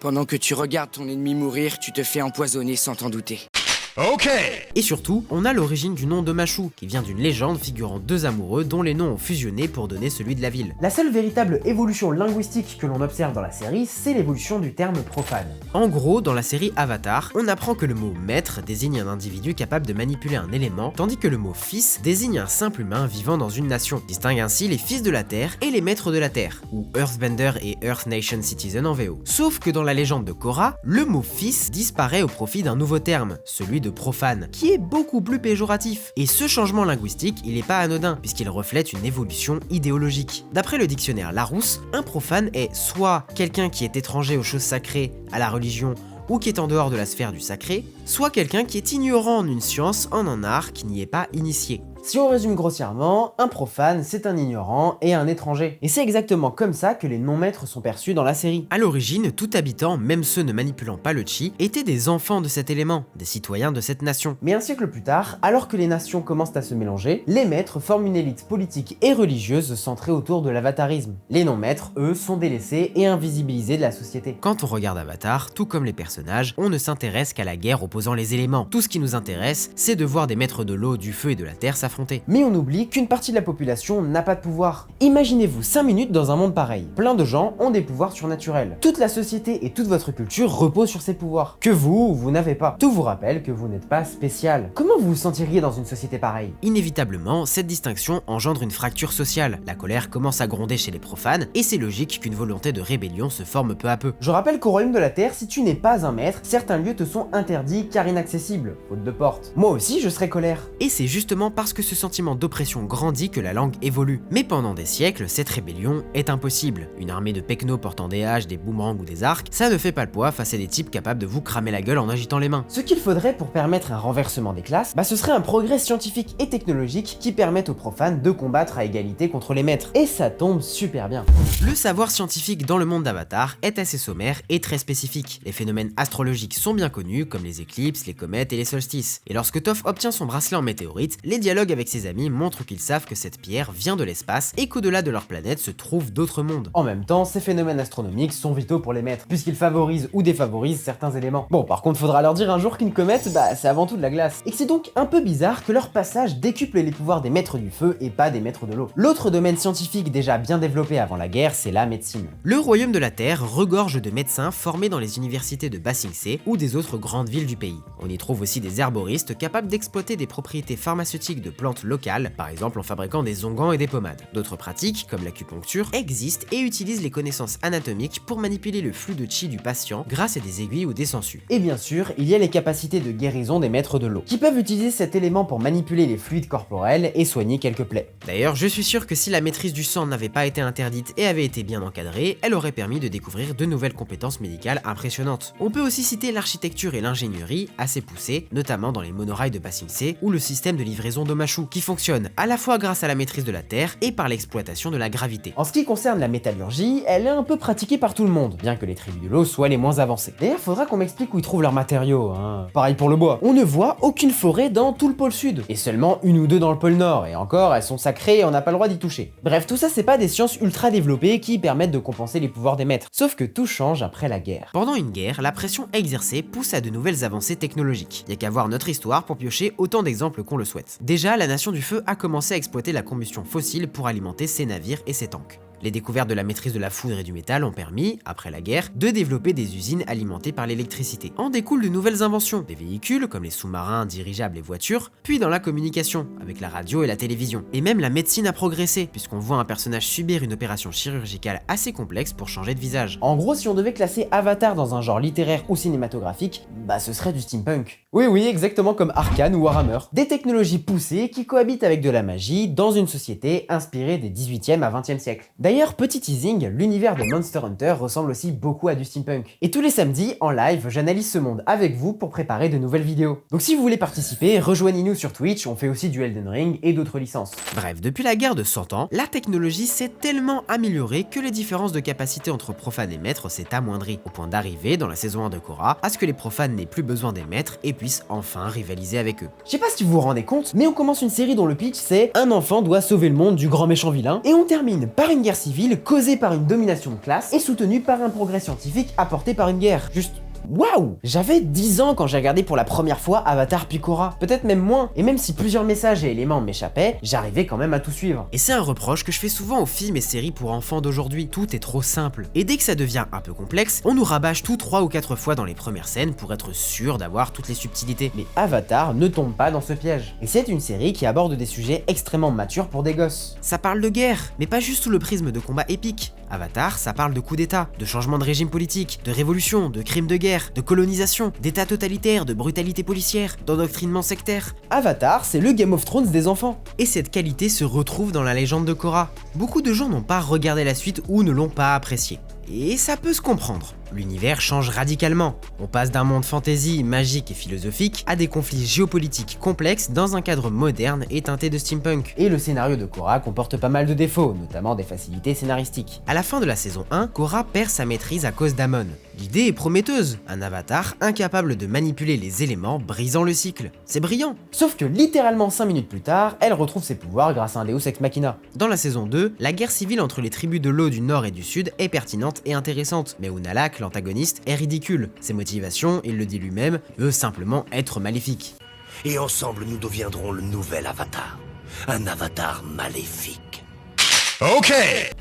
Pendant que tu regardes ton ennemi mourir, tu te fais empoisonner sans t'en douter. » Ok. Et surtout, on a l'origine du nom de Mashu, qui vient d'une légende figurant 2 amoureux dont les noms ont fusionné pour donner celui de la ville. La seule véritable évolution linguistique que l'on observe dans la série, c'est l'évolution du terme profane. En gros, dans la série Avatar, on apprend que le mot maître désigne un individu capable de manipuler un élément, tandis que le mot fils désigne un simple humain vivant dans une nation. Distingue ainsi les fils de la Terre et les maîtres de la Terre, ou Earthbender et Earth Nation Citizen en VO. Sauf que dans la légende de Korra, le mot fils disparaît au profit d'un nouveau terme, celui de profane, qui est beaucoup plus péjoratif. Et ce changement linguistique, il est pas anodin, puisqu'il reflète une évolution idéologique. D'après le dictionnaire Larousse, un profane est soit quelqu'un qui est étranger aux choses sacrées, à la religion, ou qui est en dehors de la sphère du sacré, soit quelqu'un qui est ignorant en une science, en un art, qui n'y est pas initié. Si on résume grossièrement, un profane, c'est un ignorant et un étranger. Et c'est exactement comme ça que les non-maîtres sont perçus dans la série. À l'origine, tout habitant, même ceux ne manipulant pas le chi, étaient des enfants de cet élément, des citoyens de cette nation. Mais un siècle plus tard, alors que les nations commencent à se mélanger, les maîtres forment une élite politique et religieuse centrée autour de l'avatarisme. Les non-maîtres, eux, sont délaissés et invisibilisés de la société. Quand on regarde Avatar, tout comme les personnages, on ne s'intéresse qu'à la guerre opposant les éléments. Tout ce qui nous intéresse, c'est de voir des maîtres de l'eau, du feu et de la terre s'affronter. Mais on oublie qu'une partie de la population n'a pas de pouvoir. Imaginez-vous 5 minutes dans un monde pareil. Plein de gens ont des pouvoirs surnaturels. Toute la société et toute votre culture reposent sur ces pouvoirs. Que vous n'avez pas. Tout vous rappelle que vous n'êtes pas spécial. Comment vous vous sentiriez dans une société pareille? Inévitablement, cette distinction engendre une fracture sociale. La colère commence à gronder chez les profanes, et c'est logique qu'une volonté de rébellion se forme peu à peu. Je rappelle qu'au royaume de la Terre, si tu n'es pas un maître, certains lieux te sont interdits car inaccessibles, faute de porte. Moi aussi, je serais colère. Et c'est justement parce que ce sentiment d'oppression grandit que la langue évolue. Mais pendant des siècles, cette rébellion est impossible. Une armée de pecnos portant des haches, des boomerangs ou des arcs, ça ne fait pas le poids face à des types capables de vous cramer la gueule en agitant les mains. Ce qu'il faudrait pour permettre un renversement des classes, ce serait un progrès scientifique et technologique qui permette aux profanes de combattre à égalité contre les maîtres. Et ça tombe super bien. Le savoir scientifique dans le monde d'Avatar est assez sommaire et très spécifique. Les phénomènes astrologiques sont bien connus, comme les éclipses, les comètes et les solstices. Et lorsque Toph obtient son bracelet en météorite, les dialogues avec ses amis montrent qu'ils savent que cette pierre vient de l'espace et qu'au-delà de leur planète se trouvent d'autres mondes. En même temps, ces phénomènes astronomiques sont vitaux pour les maîtres, puisqu'ils favorisent ou défavorisent certains éléments. Bon, par contre, faudra leur dire un jour qu'une comète, c'est avant tout de la glace. Et que c'est donc un peu bizarre que leur passage décuple les pouvoirs des maîtres du feu et pas des maîtres de l'eau. L'autre domaine scientifique déjà bien développé avant la guerre, c'est la médecine. Le royaume de la Terre regorge de médecins formés dans les universités de Ba Sing Se ou des autres grandes villes du pays. On y trouve aussi des herboristes capables d'exploiter des propriétés pharmaceutiques de plantes locales, par exemple en fabriquant des onguents et des pommades. D'autres pratiques, comme l'acupuncture, existent et utilisent les connaissances anatomiques pour manipuler le flux de chi du patient grâce à des aiguilles ou des sangsues. Et bien sûr, il y a les capacités de guérison des maîtres de l'eau, qui peuvent utiliser cet élément pour manipuler les fluides corporels et soigner quelques plaies. D'ailleurs, je suis sûr que si la maîtrise du sang n'avait pas été interdite et avait été bien encadrée, elle aurait permis de découvrir de nouvelles compétences médicales impressionnantes. On peut aussi citer l'architecture et l'ingénierie assez poussées, notamment dans les monorails de Ba Sing Se ou le système de livraison d'Omashu, qui fonctionne à la fois grâce à la maîtrise de la terre et par l'exploitation de la gravité. En ce qui concerne la métallurgie, elle est un peu pratiquée par tout le monde, bien que les tribus de l'eau soient les moins avancées. D'ailleurs, faudra qu'on m'explique où ils trouvent leurs matériaux, hein. Pareil pour le bois. On ne voit aucune forêt dans tout le pôle sud, et seulement une ou deux dans le pôle nord, et encore, elles sont sacrées et on n'a pas le droit d'y toucher. Bref, tout ça c'est pas des sciences ultra développées qui permettent de compenser les pouvoirs des maîtres, sauf que tout change après la guerre. Pendant une guerre, la pression exercée pousse à de nouvelles avancées technologiques. Y a qu'à voir notre histoire pour piocher autant d'exemples qu'on le souhaite. Déjà, la Nation du Feu a commencé à exploiter la combustion fossile pour alimenter ses navires et ses tanks. Les découvertes de la maîtrise de la foudre et du métal ont permis, après la guerre, de développer des usines alimentées par l'électricité. En découlent de nouvelles inventions, des véhicules comme les sous-marins, dirigeables et voitures, puis dans la communication, avec la radio et la télévision. Et même la médecine a progressé, puisqu'on voit un personnage subir une opération chirurgicale assez complexe pour changer de visage. En gros, si on devait classer Avatar dans un genre littéraire ou cinématographique, ce serait du steampunk. Oui, exactement comme Arcane ou Warhammer. Des technologies poussées qui cohabitent avec de la magie dans une société inspirée des 18e à 20e siècles. D'ailleurs, petit teasing, l'univers de Monster Hunter ressemble aussi beaucoup à du steampunk. Et tous les samedis, en live, j'analyse ce monde avec vous pour préparer de nouvelles vidéos. Donc si vous voulez participer, rejoignez-nous sur Twitch, on fait aussi du Elden Ring et d'autres licences. Bref, depuis la guerre de 100 ans, la technologie s'est tellement améliorée que les différences de capacité entre profanes et maîtres s'est amoindrie, au point d'arriver, dans la saison 1 de Korra, à ce que les profanes n'aient plus besoin des maîtres et puissent enfin rivaliser avec eux. Je sais pas si vous vous rendez compte, mais on commence une série dont le pitch c'est un enfant doit sauver le monde du grand méchant vilain, et on termine par une guerre civile causée par une domination de classe et soutenue par un progrès scientifique apporté par une guerre. Juste... waouh! J'avais 10 ans quand j'ai regardé pour la première fois Avatar puis Korra, peut-être même moins, et même si plusieurs messages et éléments m'échappaient, j'arrivais quand même à tout suivre. Et c'est un reproche que je fais souvent aux films et séries pour enfants d'aujourd'hui, tout est trop simple. Et dès que ça devient un peu complexe, on nous rabâche tout 3 ou 4 fois dans les premières scènes pour être sûr d'avoir toutes les subtilités. Mais Avatar ne tombe pas dans ce piège, et c'est une série qui aborde des sujets extrêmement matures pour des gosses. Ça parle de guerre, mais pas juste sous le prisme de combats épiques. Avatar, ça parle de coups d'état, de changement de régime politique, de révolution, de crimes de guerre, de colonisation, d'état totalitaire, de brutalité policière, d'endoctrinement sectaire. Avatar, c'est le Game of Thrones des enfants. Et cette qualité se retrouve dans la légende de Korra. Beaucoup de gens n'ont pas regardé la suite ou ne l'ont pas appréciée. Et ça peut se comprendre. L'univers change radicalement. On passe d'un monde fantasy, magique et philosophique à des conflits géopolitiques complexes dans un cadre moderne et teinté de steampunk. Et le scénario de Korra comporte pas mal de défauts, notamment des facilités scénaristiques. À la fin de la saison 1, Korra perd sa maîtrise à cause d'Amon. L'idée est prometteuse, un avatar incapable de manipuler les éléments brisant le cycle. C'est brillant. Sauf que littéralement 5 minutes plus tard, elle retrouve ses pouvoirs grâce à un Deus Ex Machina. Dans la saison 2, la guerre civile entre les tribus de l'eau du nord et du sud est pertinente et intéressante, mais Unalaq, l'antagoniste, est ridicule. Ses motivations, il le dit lui-même, veut simplement être maléfique. Et ensemble, nous deviendrons le nouvel avatar. Un avatar maléfique. Ok.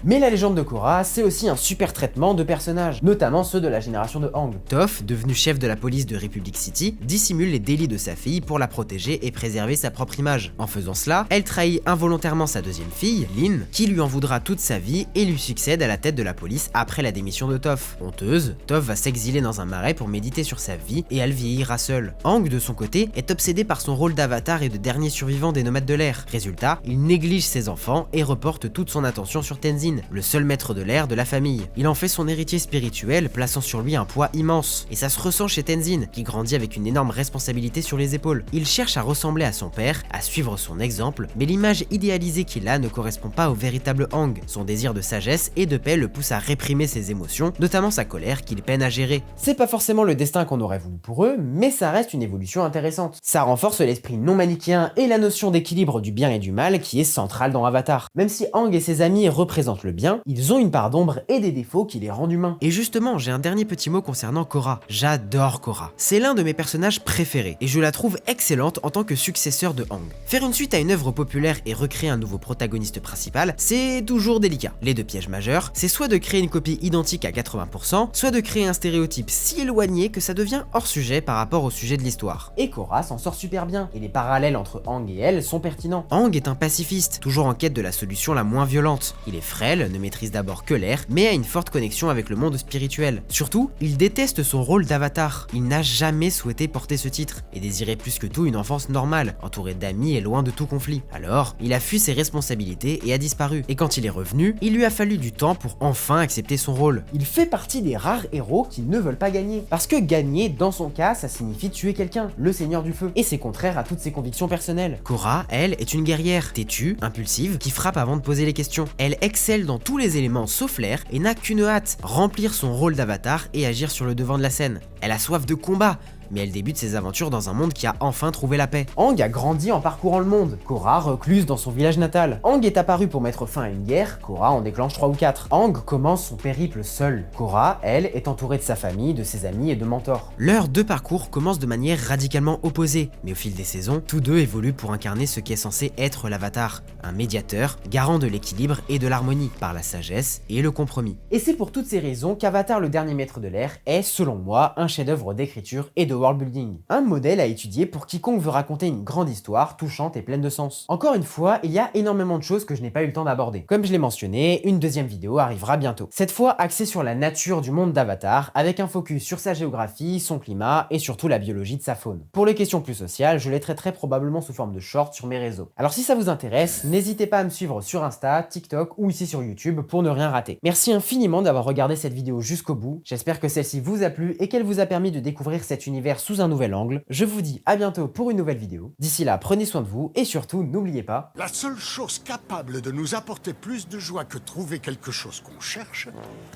Mais la légende de Korra, c'est aussi un super traitement de personnages, notamment ceux de la génération de Aang. Toph, devenu chef de la police de Republic City, dissimule les délits de sa fille pour la protéger et préserver sa propre image. En faisant cela, elle trahit involontairement sa deuxième fille, Lin, qui lui en voudra toute sa vie et lui succède à la tête de la police après la démission de Toph. Honteuse, Toph va s'exiler dans un marais pour méditer sur sa vie et elle vieillira seule. Aang, de son côté, est obsédé par son rôle d'avatar et de dernier survivant des nomades de l'air. Résultat, il néglige ses enfants et reporte toute son attention sur Tenzin, le seul maître de l'air de la famille. Il en fait son héritier spirituel, plaçant sur lui un poids immense. Et ça se ressent chez Tenzin, qui grandit avec une énorme responsabilité sur les épaules. Il cherche à ressembler à son père, à suivre son exemple, mais l'image idéalisée qu'il a ne correspond pas au véritable Aang. Son désir de sagesse et de paix le pousse à réprimer ses émotions, notamment sa colère qu'il peine à gérer. C'est pas forcément le destin qu'on aurait voulu pour eux, mais ça reste une évolution intéressante. Ça renforce l'esprit non manichéen et la notion d'équilibre du bien et du mal qui est centrale dans Avatar. Même si Aang et ses amis représentent le bien, ils ont une part d'ombre et des défauts qui les rendent humains. Et justement, j'ai un dernier petit mot concernant Korra. J'adore Korra. C'est l'un de mes personnages préférés, et je la trouve excellente en tant que successeur de Aang. Faire une suite à une œuvre populaire et recréer un nouveau protagoniste principal, c'est toujours délicat. Les deux pièges majeurs, c'est soit de créer une copie identique à 80%, soit de créer un stéréotype si éloigné que ça devient hors sujet par rapport au sujet de l'histoire. Et Korra s'en sort super bien, et les parallèles entre Aang et elle sont pertinents. Aang est un pacifiste, toujours en quête de la solution la moins violente. Il est frêle, ne maîtrise d'abord que l'air, mais a une forte connexion avec le monde spirituel. Surtout, il déteste son rôle d'avatar. Il n'a jamais souhaité porter ce titre, et désirait plus que tout une enfance normale, entourée d'amis et loin de tout conflit. Alors, il a fui ses responsabilités et a disparu. Et quand il est revenu, il lui a fallu du temps pour enfin accepter son rôle. Il fait partie des rares héros qui ne veulent pas gagner. Parce que gagner, dans son cas, ça signifie tuer quelqu'un, le Seigneur du Feu. Et c'est contraire à toutes ses convictions personnelles. Korra, elle, est une guerrière, têtue, impulsive, qui frappe avant de poser les questions. Elle excelle dans tous les éléments sauf l'air et n'a qu'une hâte, remplir son rôle d'avatar et agir sur le devant de la scène. Elle a soif de combat, mais elle débute ses aventures dans un monde qui a enfin trouvé la paix. Aang a grandi en parcourant le monde, Korra recluse dans son village natal. Aang est apparu pour mettre fin à une guerre, Korra en déclenche 3 ou 4. Aang commence son périple seul. Korra, elle, est entourée de sa famille, de ses amis et de mentors. Leurs deux parcours commencent de manière radicalement opposée, mais au fil des saisons, tous deux évoluent pour incarner ce qui est censé être l'avatar, un médiateur, garant de l'équilibre et de l'harmonie, par la sagesse et le compromis. Et c'est pour toutes ces raisons qu'Avatar le dernier maître de l'air est, selon moi, un chef-d'œuvre d'écriture et de worldbuilding. Un modèle à étudier pour quiconque veut raconter une grande histoire touchante et pleine de sens. Encore une fois, il y a énormément de choses que je n'ai pas eu le temps d'aborder. Comme je l'ai mentionné, une deuxième vidéo arrivera bientôt. Cette fois axée sur la nature du monde d'Avatar, avec un focus sur sa géographie, son climat et surtout la biologie de sa faune. Pour les questions plus sociales, je les traiterai probablement sous forme de short sur mes réseaux. Alors si ça vous intéresse, n'hésitez pas à me suivre sur Insta, TikTok ou ici sur YouTube pour ne rien rater. Merci infiniment d'avoir regardé cette vidéo jusqu'au bout. J'espère que celle-ci vous a plu et qu'elle vous a permis de découvrir cet univers sous un nouvel angle. Je vous dis à bientôt pour une nouvelle vidéo. D'ici là, prenez soin de vous et surtout, n'oubliez pas... La seule chose capable de nous apporter plus de joie que trouver quelque chose qu'on cherche,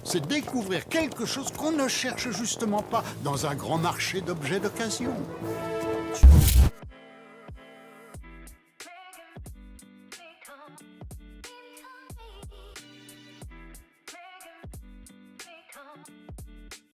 c'est découvrir quelque chose qu'on ne cherche justement pas dans un grand marché d'objets d'occasion.